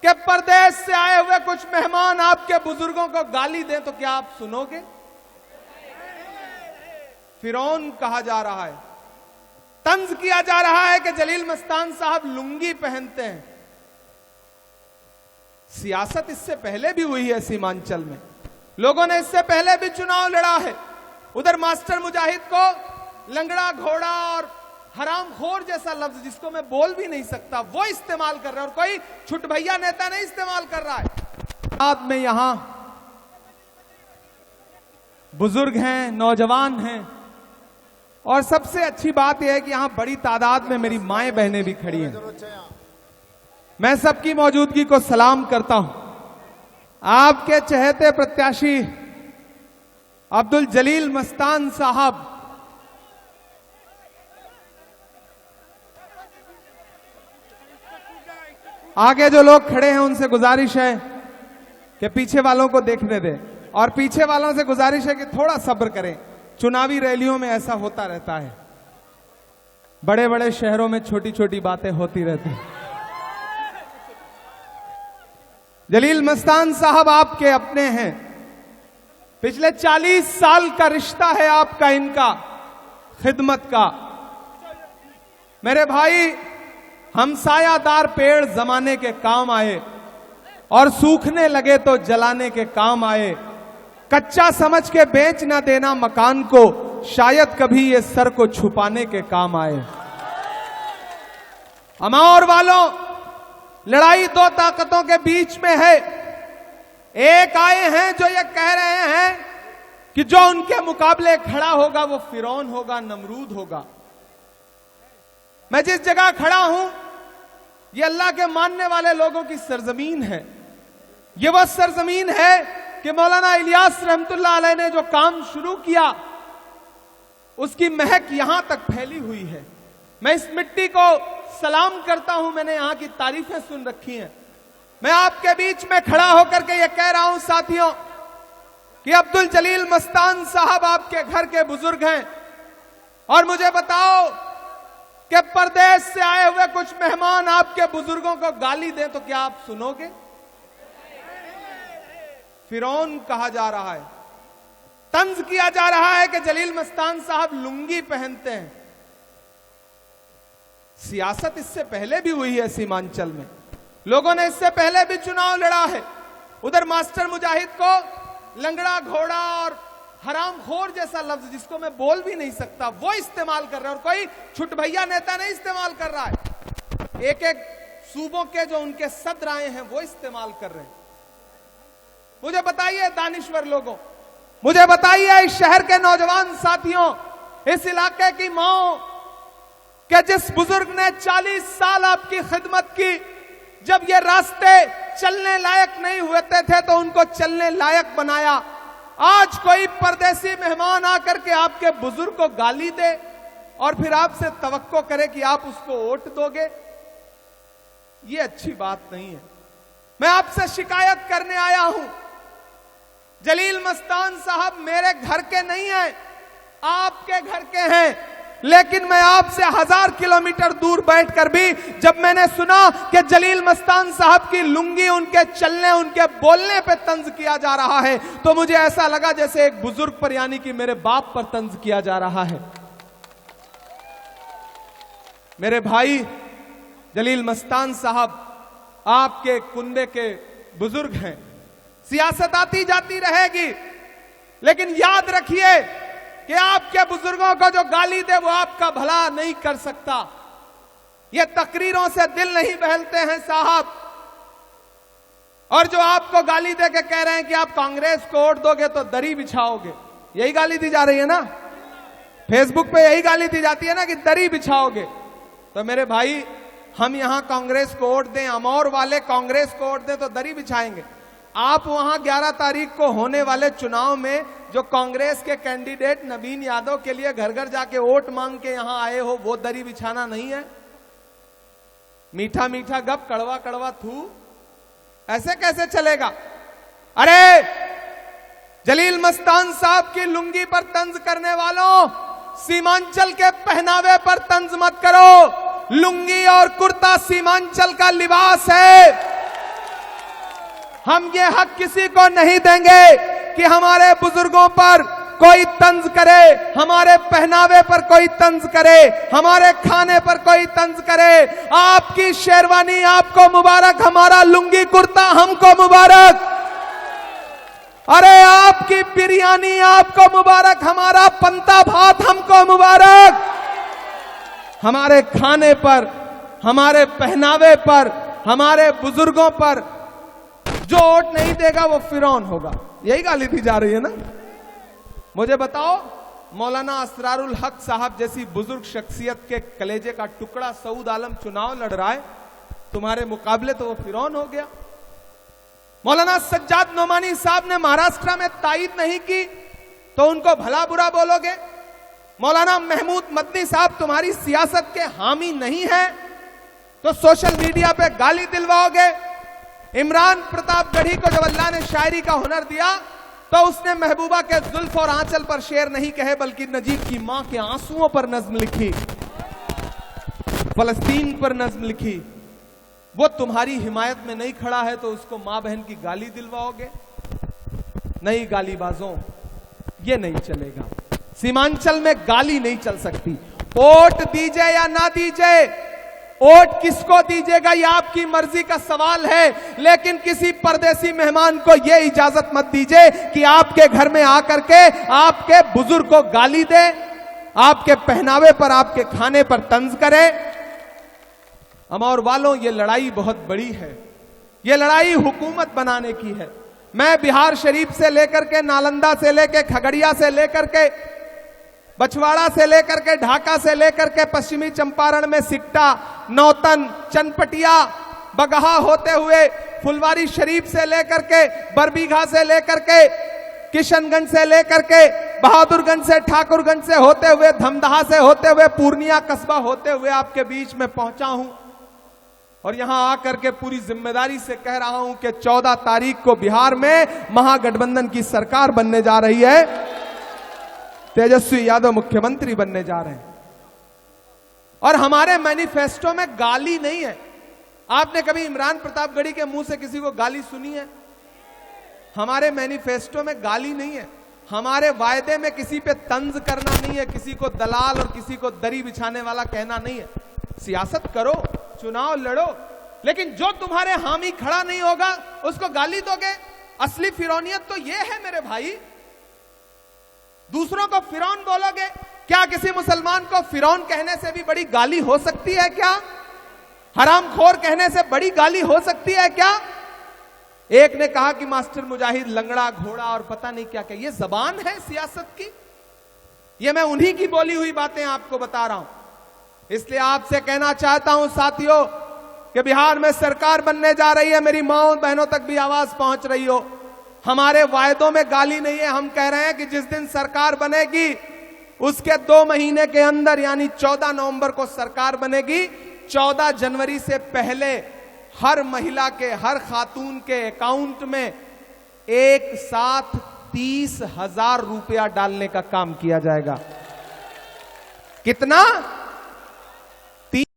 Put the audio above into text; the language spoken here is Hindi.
कि परदेश से आए हुए कुछ मेहमान आपके बुजुर्गों को गाली दें तो क्या आप सुनोगे? फिरौन कहा जा रहा है, तंज किया जा रहा है कि जलील मस्तान साहब लुंगी पहनते हैं। सियासत इससे पहले भी हुई है सीमांचल में, लोगों ने इससे पहले भी चुनाव लड़ा है। उधर मास्टर मुजाहिद को लंगड़ा घोड़ा और हरामखोर जैसा लफ्ज जिसको मैं बोल भी नहीं सकता वो इस्तेमाल कर रहा है, और कोई छुट भैया नेता नहीं इस्तेमाल कर रहा है। बाद में यहां बुजुर्ग हैं, नौजवान हैं, और सबसे अच्छी बात यह है कि यहां बड़ी तादाद में मेरी माएं बहनें भी खड़ी हैं। मैं सबकी मौजूदगी को सलाम करता हूं। आपके चहेते प्रत्याशी अब्दुल जलील मस्तान साहब आगे जो लोग खड़े हैं उनसे गुजारिश है कि पीछे वालों को देखने दें, और पीछे वालों से गुजारिश है कि थोड़ा सब्र करें। चुनावी रैलियों में ऐसा होता रहता है, बड़े बड़े शहरों में छोटी छोटी बातें होती रहती हैं। जलील मस्तान साहब आपके अपने हैं, पिछले 40 साल का रिश्ता है आपका इनका खिदमत का। मेरे भाई, हमसायादार पेड़ जमाने के काम आए और सूखने लगे तो जलाने के काम आए। कच्चा समझ के बेच ना देना मकान को, शायद कभी ये सर को छुपाने के काम आए। अमौर वालों, लड़ाई दो ताकतों के बीच में है। एक आए हैं जो ये कह रहे हैं कि जो उनके मुकाबले खड़ा होगा वो फिरौन होगा, नमरूद होगा। मैं जिस जगह खड़ा हूं ये अल्लाह के मानने वाले लोगों की सरजमीन है। ये वह सरजमीन है कि मौलाना इलियास रहमतुल्लाह अलैह ने जो काम शुरू किया उसकी महक यहां तक फैली हुई है। मैं इस मिट्टी को सलाम करता हूं, मैंने यहां की तारीफें सुन रखी हैं। मैं आपके बीच में खड़ा होकर के ये कह रहा हूं साथियों कि अब्दुल जलील मस्तान साहब आपके घर के बुजुर्ग हैं, और मुझे बताओ कि परदेश से आए हुए कुछ मेहमान आपके बुजुर्गों को गाली दें तो क्या आप सुनोगे? फिरौन कहा जा रहा है, तंज किया जा रहा है कि जलील मस्तान साहब लुंगी पहनते हैं। सियासत इससे पहले भी हुई है सीमांचल में, लोगों ने इससे पहले भी चुनाव लड़ा है। उधर मास्टर मुजाहिद को लंगड़ा घोड़ा और हरामखोर जैसा लफ्ज जिसको मैं बोल भी नहीं सकता वो इस्तेमाल कर रहे हैं, और कोई छुट भैया नेता नहीं इस्तेमाल कर रहा है। एक एक सूबों के जो उनके सदर आए हैं वो इस्तेमाल कर रहे हैं। मुझे बताइए दानिश्वर लोगों, मुझे बताइए इस शहर के नौजवान साथियों, इस इलाके की माओ, कि जिस बुजुर्ग ने 40 साल आपकी खिदमत की, जब ये रास्ते चलने लायक नहीं हुए थे तो उनको चलने लायक बनाया। आज कोई परदेसी मेहमान आकर के आपके बुजुर्ग को गाली दे और फिर आपसे तवक्को करे कि आप उसको वोट दोगे, ये अच्छी बात नहीं है। मैं आपसे शिकायत करने आया हूं। जलील मस्तान साहब मेरे घर के नहीं हैं, आपके घर के हैं, लेकिन मैं आपसे 1000 किलोमीटर दूर बैठकर भी जब मैंने सुना कि जलील मस्तान साहब की लुंगी उनके चलने, उनके बोलने पे तंज किया जा रहा है, तो मुझे ऐसा लगा जैसे एक बुजुर्ग पर, यानी कि मेरे बाप पर तंज किया जा रहा है। मेरे भाई, जलील मस्तान साहब आपके कुंबे के बुजुर्ग हैं। सियासत आती जाती रहेगी, लेकिन याद रखिए कि आपके बुजुर्गों को जो गाली दे वो आपका भला नहीं कर सकता। ये तकरीरों से दिल नहीं बहलते हैं साहब। और जो आपको गाली दे के कह रहे हैं कि आप कांग्रेस को वोट दोगे तो दरी बिछाओगे, यही गाली दी जा रही है ना, फेसबुक पे यही गाली दी जाती है ना कि दरी बिछाओगे। तो मेरे भाई, हम यहां कांग्रेस को वोट दें, अमौर वाले कांग्रेस को वोट दें तो दरी बिछाएंगे। आप वहां 11 तारीख को होने वाले चुनाव में जो कांग्रेस के कैंडिडेट नवीन यादव के लिए घर घर जाके वोट मांग के यहां आए हो, वो दरी बिछाना नहीं है। मीठा मीठा गप, कड़वा कड़वा थू, ऐसे कैसे चलेगा? अरे जलील मस्तान साहब की लुंगी पर तंज करने वालों, सीमांचल के पहनावे पर तंज मत करो। लुंगी और कुर्ता सीमांचल का लिबास है। हम ये हक किसी को नहीं देंगे कि हमारे बुजुर्गों पर कोई तंज करे, हमारे पहनावे पर कोई तंज करे, हमारे खाने पर कोई तंज करे। आपकी शेरवानी आपको मुबारक, हमारा लुंगी कुर्ता हमको मुबारक। अरे आपकी बिरयानी आपको मुबारक, हमारा पंता भात हमको मुबारक। हमारे खाने पर, हमारे पहनावे पर, हमारे बुजुर्गों पर जो वोट नहीं देगा वो फिरौन होगा। यही गाली दी जा रही है ना। मुझे बताओ, मौलाना असरारुल हक साहब जैसी बुजुर्ग शख्सियत के कलेजे का टुकड़ा सऊद आलम चुनाव लड़ रहा है, तुम्हारे मुकाबले तो वो फिरौन हो गया। मौलाना सज्जाद नोमानी साहब ने महाराष्ट्र में तायीद नहीं की तो उनको भला बुरा बोलोगे। मौलाना महमूद मदनी साहब तुम्हारी सियासत के हामी नहीं है तो सोशल मीडिया पे गाली दिलवाओगे। इमरान प्रतापगढ़ी को जब अल्लाह ने शायरी का हुनर दिया तो उसने महबूबा के जुल्फ और आंचल पर शेर नहीं कहे बल्कि नजीब की मां के आंसुओं पर नज्म लिखी, फलस्तीन पर नज्म लिखी। वो तुम्हारी हिमायत में नहीं खड़ा है तो उसको मां बहन की गाली दिलवाओगे। नहीं गालीबाजों, ये नहीं चलेगा। सीमांचल में गाली नहीं चल सकती। वोट दीजिए या ना दीजिए, वोट किसको दीजिएगा ये आपकी मर्जी का सवाल है, लेकिन किसी परदेसी मेहमान को ये इजाजत मत दीजिए कि आपके घर में आकर के आपके बुजुर्ग को गाली दे, आपके पहनावे पर, आपके खाने पर तंज करे। अमौर वालों, ये लड़ाई बहुत बड़ी है। ये लड़ाई हुकूमत बनाने की है। मैं बिहार शरीफ से लेकर के, नालंदा से लेकर, खगड़िया से लेकर के, बछवाड़ा से लेकर के, ढाका से लेकर के, पश्चिमी चंपारण में सिकटा, नौतन, चनपटिया, बगहा होते हुए फुलवारी शरीफ से लेकर के, बरबीघा से लेकर के, किशनगंज से लेकर के, बहादुरगंज से, ठाकुरगंज से होते हुए, धमदाहा से होते हुए, पूर्णिया कस्बा होते हुए आपके बीच में पहुंचा हूं। और यहां आकर के पूरी जिम्मेदारी से कह रहा हूं कि 14 तारीख को बिहार में महागठबंधन की सरकार बनने जा रही है। तेजस्वी यादव मुख्यमंत्री बनने जा रहे हैं। और हमारे मैनिफेस्टो में गाली नहीं है। आपने कभी इमरान प्रतापगढ़ी के मुंह से किसी को गाली सुनी है? हमारे मैनिफेस्टो में गाली नहीं है। हमारे वायदे में किसी पे तंज करना नहीं है, किसी को दलाल और किसी को दरी बिछाने वाला कहना नहीं है। सियासत करो, चुनाव लड़ो, लेकिन जो तुम्हारे हामी खड़ा नहीं होगा उसको गाली दोगे। असली फिरौनियत तो यह है मेरे भाई। दूसरों को फिरौन बोलोगे। क्या किसी मुसलमान को फिरौन कहने से भी बड़ी गाली हो सकती है क्या? हरामखोर कहने से बड़ी गाली हो सकती है क्या? एक ने कहा कि मास्टर मुजाहिद लंगड़ा, घोड़ा और पता नहीं क्या क्या। ये जबान है सियासत की? ये मैं उन्हीं की बोली हुई बातें आपको बता रहा हूं। इसलिए आपसे कहना चाहता हूं साथियों कि बिहार में सरकार बनने जा रही है। मेरी माओ बहनों तक भी आवाज पहुंच रही हो। हमारे वायदों में गाली नहीं है। हम कह रहे हैं कि जिस दिन सरकार बनेगी उसके 2 महीने के अंदर, यानी 14 नवंबर को सरकार बनेगी। 14 जनवरी से पहले हर महिला के, हर खातून के अकाउंट में एक साथ 30,000 रुपया डालने का काम किया जाएगा। कितना?